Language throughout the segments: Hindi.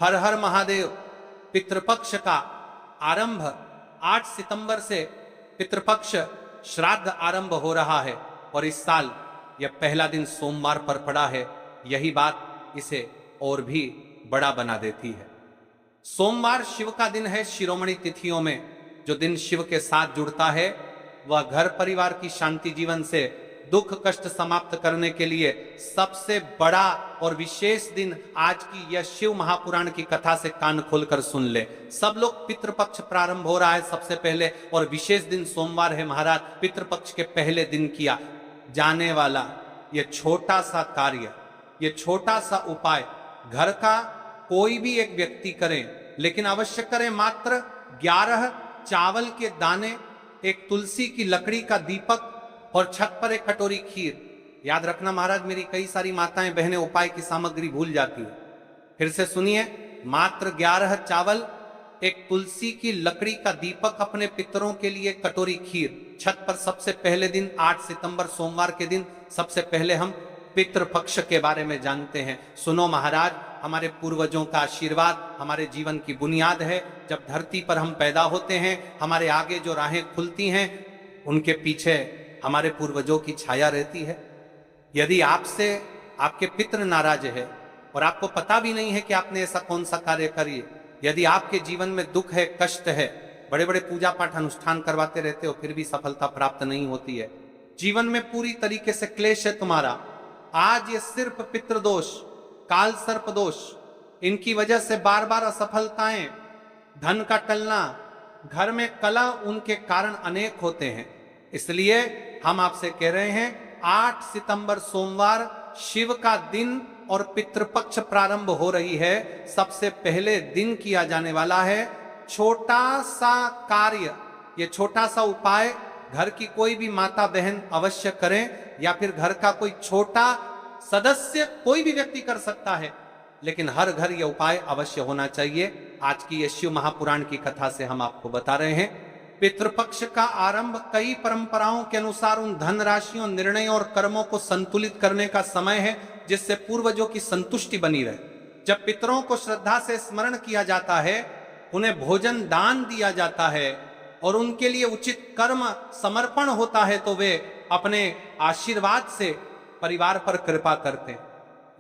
हर हर महादेव। पितृपक्ष का आरंभ 8 सितंबर से पितृपक्ष श्राद्ध आरंभ हो रहा है और इस साल यह पहला दिन सोमवार पर पड़ा है। यही बात इसे और भी बड़ा बना देती है। सोमवार शिव का दिन है। शिरोमणि तिथियों में जो दिन शिव के साथ जुड़ता है वह घर परिवार की शांति, जीवन से दुख कष्ट समाप्त करने के लिए सबसे बड़ा और विशेष दिन आज की यह शिव महापुराण की कथा से कान खोलकर सुन ले। सब लोग पितृपक्ष प्रारंभ हो रहा है सबसे पहले और विशेष दिन सोमवार है महाराज। पितृपक्ष के पहले दिन किया जाने वाला यह छोटा सा कार्य, यह छोटा सा उपाय घर का कोई भी एक व्यक्ति करे, लेकिन अवश्य करें। मात्र 11 चावल के दाने, एक तुलसी की लकड़ी का दीपक और छत पर एक कटोरी खीर। याद रखना महाराज, मेरी कई सारी माताएं बहनें उपाय की सामग्री भूल जाती है। फिर से सुनिए, मात्र 11 चावल, एक तुलसी की लकड़ी का दीपक, अपने पितरों के लिए कटोरी खीर। छत पर सबसे पहले दिन 8 सितंबर सोमवार के दिन सबसे पहले हम पितृपक्ष के बारे में जानते हैं। सुनो महाराज, हमारे पूर्वजों का आशीर्वाद हमारे जीवन की बुनियाद है। जब धरती पर हम पैदा होते हैं, हमारे आगे जो राहें खुलती हैं उनके पीछे हमारे पूर्वजों की छाया रहती है। यदि आपसे आपके पितृ नाराज है और आपको पता भी नहीं है कि आपने ऐसा कौन सा कार्य करिए, यदि आपके जीवन में दुख है, कष्ट है, बड़े बड़े पूजा पाठ अनुष्ठान करवाते रहते हो फिर भी सफलता प्राप्त नहीं होती है, जीवन में पूरी तरीके से क्लेश है तुम्हारा, आज ये सिर्फ पितृदोष, काल सर्प दोष, इनकी वजह से बार बार असफलताएं, धन का टलना, घर में कलह, उनके कारण अनेक होते हैं। इसलिए हम आपसे कह रहे हैं 8 सितंबर सोमवार शिव का दिन और पितृपक्ष प्रारंभ हो रही है। सबसे पहले दिन किया जाने वाला है छोटा सा कार्य, ये छोटा सा उपाय घर की कोई भी माता बहन अवश्य करें, या फिर घर का कोई छोटा सदस्य कोई भी व्यक्ति कर सकता है, लेकिन हर घर यह उपाय अवश्य होना चाहिए। आज की ये शिव महापुराण की कथा से हम आपको बता रहे हैं। पितृपक्ष का आरंभ कई परंपराओं के अनुसार उन धन राशियों, निर्णयों और कर्मों को संतुलित करने का समय है जिससे पूर्वजों की संतुष्टि बनी रहे। जब पितरों को श्रद्धा से स्मरण किया जाता है, उन्हें भोजन दान दिया जाता है और उनके लिए उचित कर्म समर्पण होता है, तो वे अपने आशीर्वाद से परिवार पर कृपा करते हैं।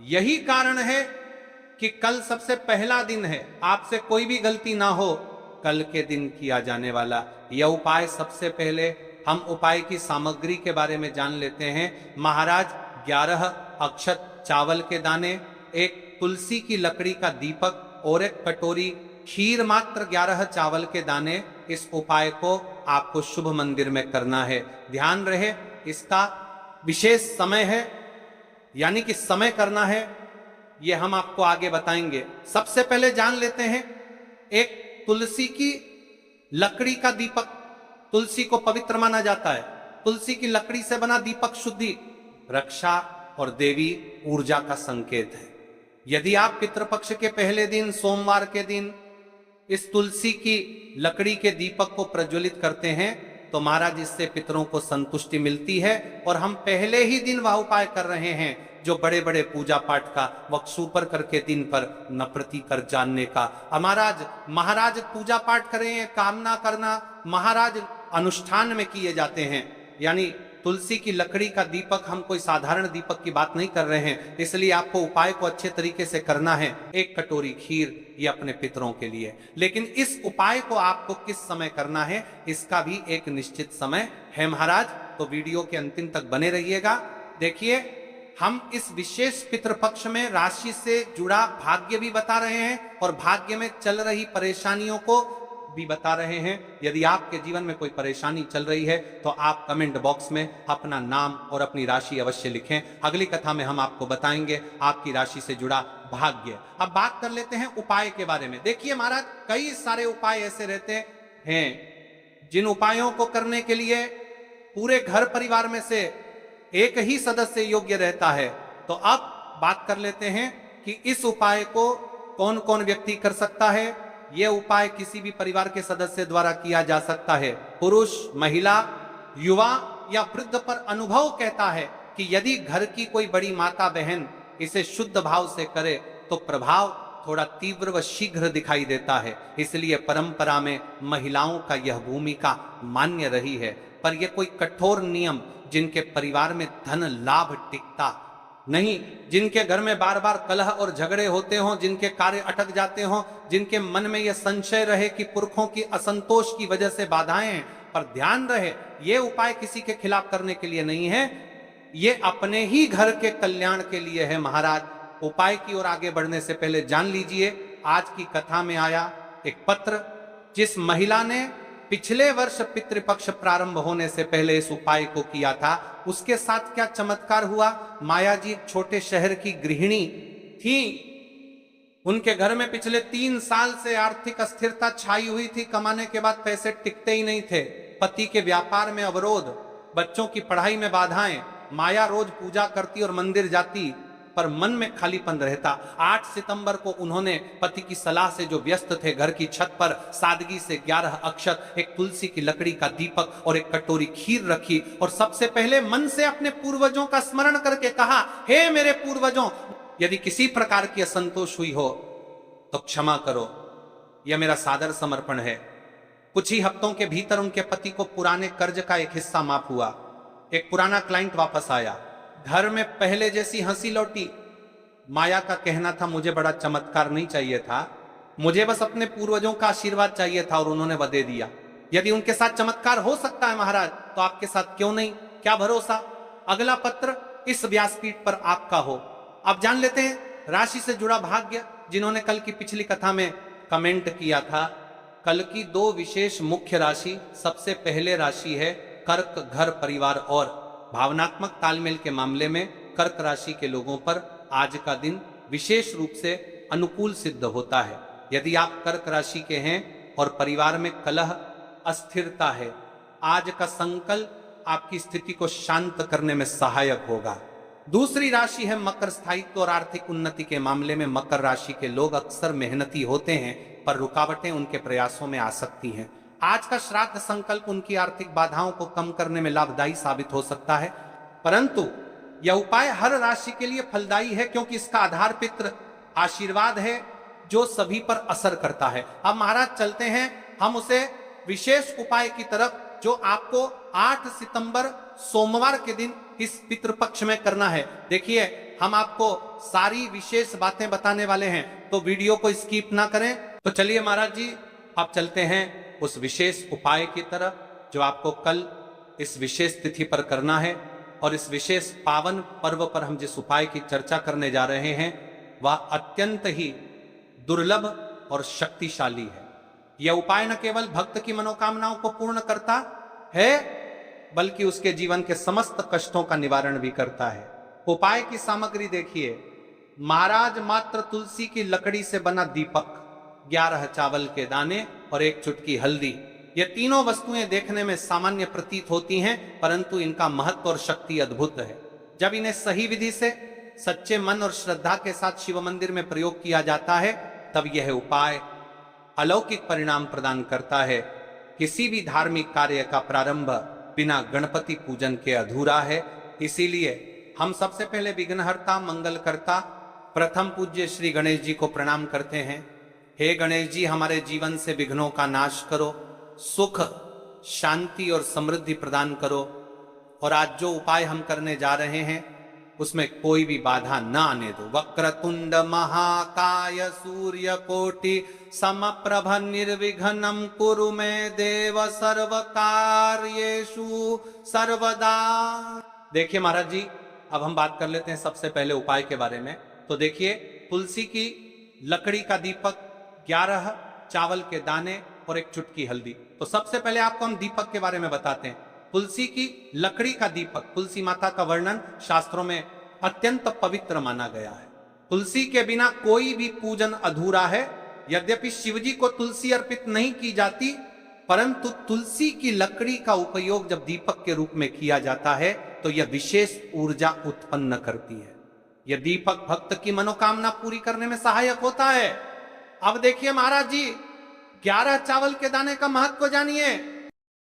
यही कारण है कि कल सबसे पहला दिन है। आपसे कोई भी गलती ना हो, कल के दिन किया जाने वाला यह उपाय, सबसे पहले हम उपाय की सामग्री के बारे में जान लेते हैं। महाराज 11 अक्षत चावल के दाने, एक तुलसी की लकड़ी का दीपक और एक कटोरी खीर, मात्र 11 चावल के दाने। इस उपाय को आपको शुभ मंदिर में करना है। ध्यान रहे, इसका विशेष समय है, यानी कि समय करना है, यह हम आपको आगे बताएंगे। सबसे पहले जान लेते हैं एक तुलसी की लकड़ी का दीपक। तुलसी को पवित्र माना जाता है। तुलसी की लकड़ी से बना दीपक शुद्धि, रक्षा और देवी ऊर्जा का संकेत है। यदि आप पितृपक्ष के पहले दिन सोमवार के दिन इस तुलसी की लकड़ी के दीपक को प्रज्वलित करते हैं तो महाराज इससे पितरों को संतुष्टि मिलती है। और हम पहले ही दिन वह उपाय कर रहे हैं जो बड़े बड़े पूजा पाठ का वक्सूपर करके दिन पर नप्रति कर जानने का। महाराज पूजा पाठ करें, कामना करना महाराज अनुष्ठान में किए जाते हैं। यानी तुलसी की लकड़ी का दीपक, हम कोई साधारण दीपक की बात नहीं कर रहे हैं, इसलिए आपको उपाय को अच्छे तरीके से करना है। एक कटोरी खीर, ये अपने पितरों के लिए। लेकिन इस उपाय को आपको किस समय करना है, इसका भी एक निश्चित समय है महाराज, तो वीडियो के अंतिम तक बने रहिएगा। देखिए, हम इस विशेष पितृपक्ष में राशि से जुड़ा भाग्य भी बता रहे हैं और भाग्य में चल रही परेशानियों को भी बता रहे हैं। यदि आपके जीवन में कोई परेशानी चल रही है तो आप कमेंट बॉक्स में अपना नाम और अपनी राशि अवश्य लिखें। अगली कथा में हम आपको बताएंगे आपकी राशि से जुड़ा भाग्य। अब बात कर लेते हैं उपाय के बारे में। देखिए महाराज, कई सारे उपाय ऐसे रहते हैं जिन उपायों को करने के लिए पूरे घर परिवार में से एक ही सदस्य योग्य रहता है। तो अब बात कर लेते हैं कि इस उपाय को कौन कौन व्यक्ति कर सकता है। यह उपाय किसी भी परिवार के सदस्य द्वारा किया जा सकता है। पुरुष, महिला, युवा या वृद्ध पर अनुभव कहता है कि यदि घर की कोई बड़ी माता बहन इसे शुद्ध भाव से करे तो प्रभाव थोड़ा तीव्र व शीघ्र दिखाई देता है, इसलिए परंपरा में महिलाओं का यह भूमिका मान्य रही है। पर यह कोई कठोर नियम जिनके परिवार में धन लाभ टिकता नहीं, जिनके घर में बार बार कलह और झगड़े होते हों, जिनके कार्य अटक जाते हों, जिनके मन में यह संशय रहे कि पुरखों की असंतोष की वजह से बाधाएं हैं। पर ध्यान रहे, ये उपाय किसी के खिलाफ करने के लिए नहीं है, ये अपने ही घर के कल्याण के लिए है महाराज। उपाय की ओर आगे बढ़ने से पहले जान लीजिए, आज की कथा में आया एक पत्र, जिस महिला ने पिछले वर्ष पितृपक्ष प्रारंभ होने से पहले इस उपाय को किया था, उसके साथ क्या चमत्कार हुआ। माया जी एक छोटे शहर की गृहिणी थी, उनके घर में पिछले 3 साल से आर्थिक अस्थिरता छाई हुई थी। कमाने के बाद पैसे टिकते ही नहीं थे, पति के व्यापार में अवरोध, बच्चों की पढ़ाई में बाधाएं। माया रोज पूजा करती और मंदिर जाती, पर मन में खालीपन रहता। 8 सितंबर को उन्होंने पति की सलाह से जो व्यस्त थे, घर की छत पर सादगी से 11 अक्षत, एक तुलसी की लकड़ी का दीपक और एक कटोरी खीर रखी, और सबसे पहले मन से अपने पूर्वजों का स्मरण करके कहा, हे मेरे पूर्वजों, यदि किसी प्रकार की असंतोष हुई हो तो क्षमा करो, यह मेरा सादर समर्पण है। कुछ ही हफ्तों के भीतर उनके पति को पुराने कर्ज का एक हिस्सा माफ हुआ। एक पुराना क्लाइंट वापस आया, घर में पहले जैसी हंसी लौटी। माया का कहना था, मुझे बड़ा चमत्कार नहीं चाहिए था, मुझे बस अपने पूर्वजों का आशीर्वाद चाहिए था, और उन्होंने वह दे दिया। यदि उनके साथ चमत्कार हो सकता है महाराज, तो आपके साथ क्यों नहीं, क्या भरोसा। अगला पत्र इस व्यासपीठ पर आपका हो। अब जान लेते हैं राशि से जुड़ा भाग्य, जिन्होंने कल की पिछली कथा में कमेंट किया था। कल की 2 विशेष मुख्य राशि, सबसे पहले राशि है कर्क, घर परिवार और भावनात्मक तालमेल के मामले में कर्क राशि के लोगों पर आज का दिन विशेष रूप से अनुकूल सिद्ध होता है। यदि आप कर्क राशि के हैं और परिवार में कलह, अस्थिरता है, आज का संकल्प आपकी स्थिति को शांत करने में सहायक होगा। दूसरी राशि है मकर, स्थायित्व और आर्थिक उन्नति के मामले में मकर राशि के लोग अक्सर मेहनती होते हैं, पर रुकावटें उनके प्रयासों में आ सकती हैं। आज का श्राद्ध संकल्प उनकी आर्थिक बाधाओं को कम करने में लाभदायी साबित हो सकता है, परंतु यह उपाय हर राशि के लिए फलदायी है, क्योंकि इसका आधार पितृ आशीर्वाद है, जो सभी पर असर करता है। अब महाराज चलते हैं हम उसे विशेष उपाय की तरफ, जो आपको 8 सितंबर सोमवार के दिन इस पितृपक्ष में करना है। देखिए, हम आपको सारी विशेष बातें बताने वाले हैं, तो वीडियो को स्किप ना करें। तो चलिए महाराज जी, आप चलते हैं उस विशेष उपाय की तरफ, जो आपको कल इस विशेष तिथि पर करना है। और इस विशेष पावन पर्व पर हम जिस उपाय की चर्चा करने जा रहे हैं, वह अत्यंत ही दुर्लभ और शक्तिशाली है। यह उपाय न केवल भक्त की मनोकामनाओं को पूर्ण करता है, बल्कि उसके जीवन के समस्त कष्टों का निवारण भी करता है। उपाय की सामग्री देखिए, महाराज मात्र तुलसी की लकड़ी से बना दीपक, 11 चावल के दाने और 1 चुटकी हल्दी। ये तीनों वस्तुएं देखने में सामान्य प्रतीत होती हैं, परंतु इनका महत्व और शक्ति अद्भुत है। जब इन्हें सही विधि से सच्चे मन और श्रद्धा के साथ शिव मंदिर में प्रयोग किया जाता है, तब यह उपाय अलौकिक परिणाम प्रदान करता है। किसी भी धार्मिक कार्य का प्रारंभ बिना गणपति पूजन के अधूरा है। इसीलिए हम सबसे पहले विघ्नहर्ता, मंगलकर्ता, प्रथम पूज्य श्री गणेश जी को प्रणाम करते हैं। हे गणेश जी, हमारे जीवन से विघ्नों का नाश करो, सुख, शांति और समृद्धि प्रदान करो। और आज जो उपाय हम करने जा रहे हैं, उसमें कोई भी बाधा न आने दो। वक्रतुंड महाकाय सूर्य कोटि समप्रभ निर्विघ्नं कुरु मे देव सर्व कार्येषु सर्वदा। देखिए महाराज जी, अब हम बात कर लेते हैं सबसे पहले उपाय के बारे में। तो देखिए, तुलसी की लकड़ी का दीपक, 11 चावल के दाने और 1 चुटकी हल्दी। तो सबसे पहले आपको हम दीपक के बारे में बताते हैं। तुलसी की लकड़ी का दीपक, तुलसी माता का वर्णन शास्त्रों में अत्यंत पवित्र माना गया है। तुलसी के बिना कोई भी पूजन अधूरा है। यद्यपि शिवजी को तुलसी अर्पित नहीं की जाती, परंतु तुलसी की लकड़ी का उपयोग जब दीपक के रूप में किया जाता है, तो यह विशेष ऊर्जा उत्पन्न करती है। यह दीपक भक्त की मनोकामना पूरी करने में सहायक होता है। अब देखिए महाराज जी, 11 चावल के दाने का महत्व जानिए।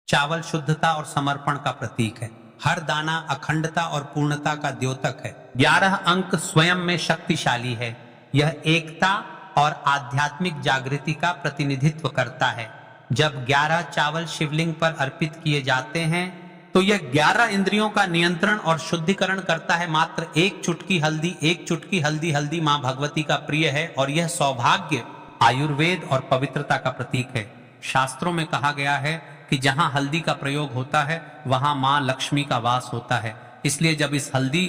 चावल शुद्धता और समर्पण का प्रतीक है। हर दाना अखंडता और पूर्णता का द्योतक है। 11 अंक स्वयं में शक्तिशाली है। यह एकता और आध्यात्मिक जागृति का प्रतिनिधित्व करता है। जब 11 चावल शिवलिंग पर अर्पित किए जाते हैं तो यह 11 इंद्रियों का नियंत्रण और शुद्धिकरण करता है। मात्र एक चुटकी हल्दी हल्दी मां भगवती का प्रिय है और यह सौभाग्य, आयुर्वेद और पवित्रता का प्रतीक है। शास्त्रों में कहा गया है कि जहां हल्दी का प्रयोग होता है वहां मां लक्ष्मी का वास होता है। इसलिए जब इस हल्दी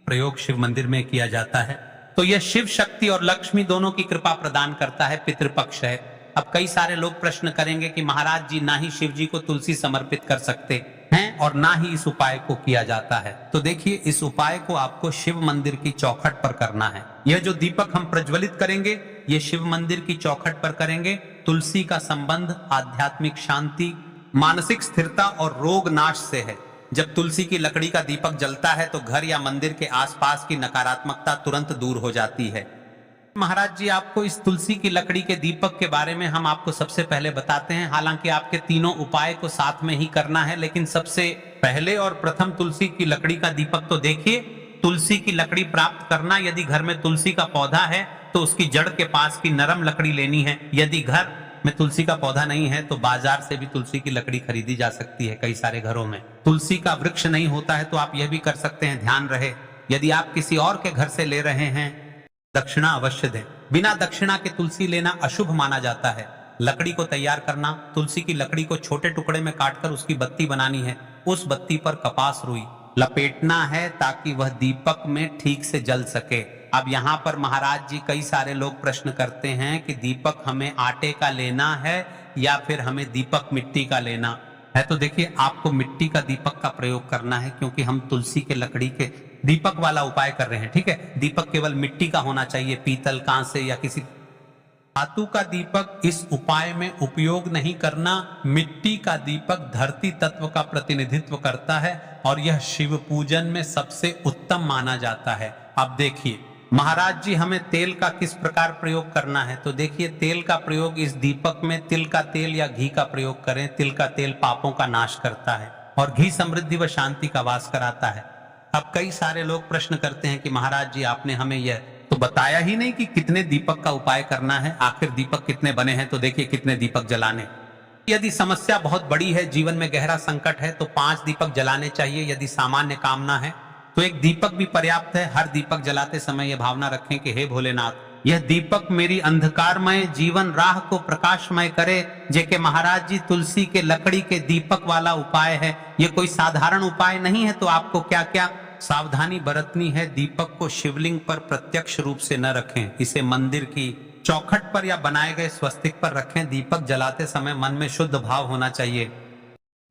प्रयोग शिव मंदिर में किया जाता है तो यह शिव शक्ति और लक्ष्मी दोनों की कृपा प्रदान करता है। पितृपक्ष है। अब कई सारे लोग प्रश्न करेंगे कि महाराज जी, ना ही शिव जी को तुलसी समर्पित कर सकते हैं और ना ही इस उपाय को किया जाता है। तो देखिए, इस उपाय को आपको शिव मंदिर की चौखट पर करना है। यह जो दीपक हम प्रज्वलित करेंगे ये शिव मंदिर की चौखट पर करेंगे। तुलसी का संबंध आध्यात्मिक शांति, मानसिक स्थिरता और रोग नाश से है। जब तुलसी की लकड़ी का दीपक जलता है तो घर या मंदिर के आसपास की नकारात्मकता तुरंत दूर हो जाती है। महाराज जी, आपको इस तुलसी की लकड़ी के दीपक के बारे में हम आपको सबसे पहले बताते हैं। हालांकि आपके तीनों उपाय को साथ में ही करना है, लेकिन सबसे पहले और प्रथम तुलसी की लकड़ी का दीपक तो देखिए। तुलसी की लकड़ी प्राप्त करना, यदि घर में तुलसी का पौधा है तो उसकी जड़ के पास की नरम लकड़ी लेनी है। यदि घर में तुलसी का पौधा नहीं है तो बाजार से भी तुलसी की लकड़ी खरीदी जा सकती है। कई सारे घरों में तुलसी का वृक्ष नहीं होता है तो आप यह भी कर सकते हैं। ध्यान रहे, यदि आप किसी और के घर से ले रहे हैं, दक्षिणा अवश्य दें। बिना दक्षिणा के तुलसी लेना अशुभ माना जाता है। लकड़ी को तैयार करना, तुलसी की लकड़ी को छोटे टुकड़े में काटकर उसकी बत्ती बनानी है। उस बत्ती पर कपास रुई लपेटना है ताकि वह दीपक में ठीक से जल सके। अब यहाँ पर महाराज जी, कई सारे लोग प्रश्न करते हैं कि दीपक हमें आटे का लेना है या फिर हमें दीपक मिट्टी का लेना है। तो देखिए, आपको मिट्टी का दीपक का प्रयोग करना है क्योंकि हम तुलसी के लकड़ी के दीपक वाला उपाय कर रहे हैं। ठीक है, दीपक केवल मिट्टी का होना चाहिए, पीतल, कांसे या किसी धातु का दीपक इस उपाय में उपयोग नहीं करना। मिट्टी का दीपक धरती तत्व का प्रतिनिधित्व करता है और यह शिव पूजन में सबसे उत्तम माना जाता है। अब देखिए महाराज जी, हमें तेल का किस प्रकार प्रयोग करना है। तो देखिए, तेल का प्रयोग इस दीपक में तिल का तेल या घी का प्रयोग करें। तिल का तेल पापों का नाश करता है और घी समृद्धि व शांति का वास कराता है। अब कई सारे लोग प्रश्न करते हैं कि महाराज जी, आपने हमें यह तो बताया ही नहीं कि कितने दीपक का उपाय करना है। आखिर दीपक कितने बने हैं, तो देखिए कितने दीपक जलाने। यदि समस्या बहुत बड़ी है, जीवन में गहरा संकट है, तो 5 दीपक जलाने चाहिए। यदि सामान्य कामना है तो 1 दीपक भी पर्याप्त है। हर दीपक जलाते समय यह भावना रखें कि हे भोलेनाथ, यह दीपक मेरी अंधकारमय जीवन राह को प्रकाशमय करे। जेके महाराज जी, तुलसी के लकड़ी के दीपक वाला उपाय है, यह कोई साधारण उपाय नहीं है। तो आपको क्या क्या सावधानी बरतनी है। दीपक को शिवलिंग पर प्रत्यक्ष रूप से न रखें, इसे मंदिर की चौखट पर या बनाए गए स्वस्तिक पर रखें। दीपक जलाते समय मन में शुद्ध भाव होना चाहिए।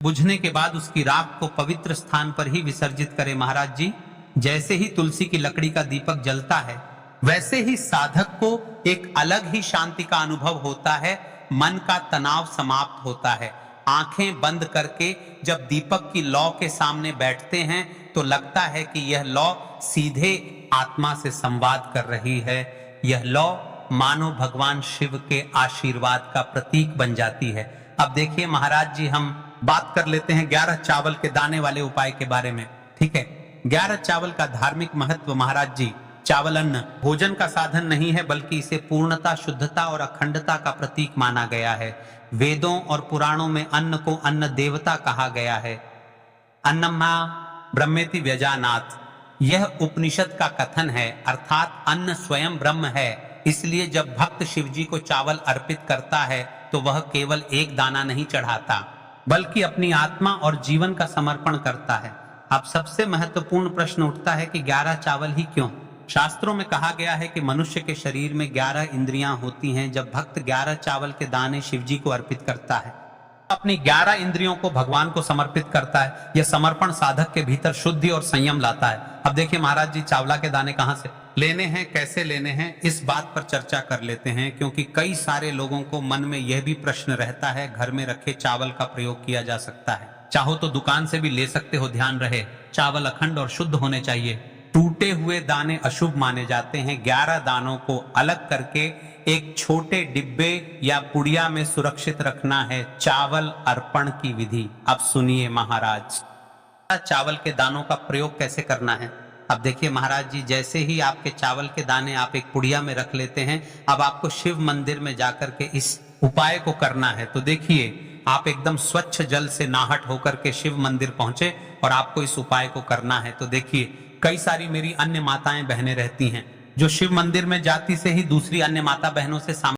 बुझने के बाद उसकी राख को पवित्र स्थान पर ही विसर्जित करें। महाराज जी, जैसे ही तुलसी की लकड़ी का दीपक जलता है वैसे ही साधक को एक अलग ही शांति का अनुभव होता है। मन का तनाव समाप्त होता है। आंखें बंद करके जब दीपक की लौ के सामने बैठते हैं तो लगता है कि यह लौ सीधे आत्मा से संवाद कर रही है। यह लौ मानो भगवान शिव के आशीर्वाद का प्रतीक बन जाती है। अब देखिए महाराज जी, हम बात कर लेते हैं 11 चावल के दाने वाले उपाय के बारे में। ठीक है, 11 चावल का धार्मिक महत्व। महाराज जी, चावल अन्न भोजन का साधन नहीं है, बल्कि इसे पूर्णता, शुद्धता और अखंडता का प्रतीक माना गया है। वेदों और पुराणों में अन्न को अन्न देवता कहा गया है। अन्नमा ब्रह्मेति व्यजानात्, यह उपनिषद का कथन है, अर्थात अन्न स्वयं ब्रह्म है। इसलिए जब भक्त शिव जी को चावल अर्पित करता है तो वह केवल एक दाना नहीं चढ़ाता, बल्कि अपनी आत्मा और जीवन का समर्पण करता है। अब सबसे महत्वपूर्ण प्रश्न उठता है कि 11 चावल ही क्यों? शास्त्रों में कहा गया है कि मनुष्य के शरीर में 11 इंद्रियां होती हैं। जब भक्त 11 चावल के दाने शिव जी को अर्पित करता है, अपनी 11 इंद्रियों को भगवान को समर्पित करता है। यह समर्पण साधक के भीतर शुद्धि और संयम लाता है। अब देखिए महाराज जी, चावला के दाने कहां से लेने हैं, कैसे लेने हैं, इस बात पर चर्चा कर लेते हैं, क्योंकि कई सारे लोगों को मन में यह भी प्रश्न रहता है। घर में रखे चावल का प्रयोग किया जा सकता है, चाहो तो दुकान से भी ले सकते हो। ध्यान रहे, चावल अखंड और शुद्ध होने चाहिए। टूटे हुए दाने अशुभ माने जाते हैं। 11 दानों को अलग करके एक छोटे डिब्बे या पुड़िया में सुरक्षित रखना है। चावल अर्पण की विधि अब सुनिए महाराज। चावल के दानों का प्रयोग कैसे करना है? अब देखिए महाराज जी, जैसे ही आपके चावल के दाने आप एक पुड़िया में रख लेते हैं, अब आपको शिव मंदिर में जाकर के इस उपाय को करना है। तो देखिए आप एकदम स्वच्छ जल से नाहट होकर के शिव मंदिर पहुंचे और आपको इस उपाय को करना है। तो देखिए कई सारी मेरी अन्य माताएं बहनें रहती हैं जो शिव मंदिर में जाती से ही दूसरी अन्य माता बहनों से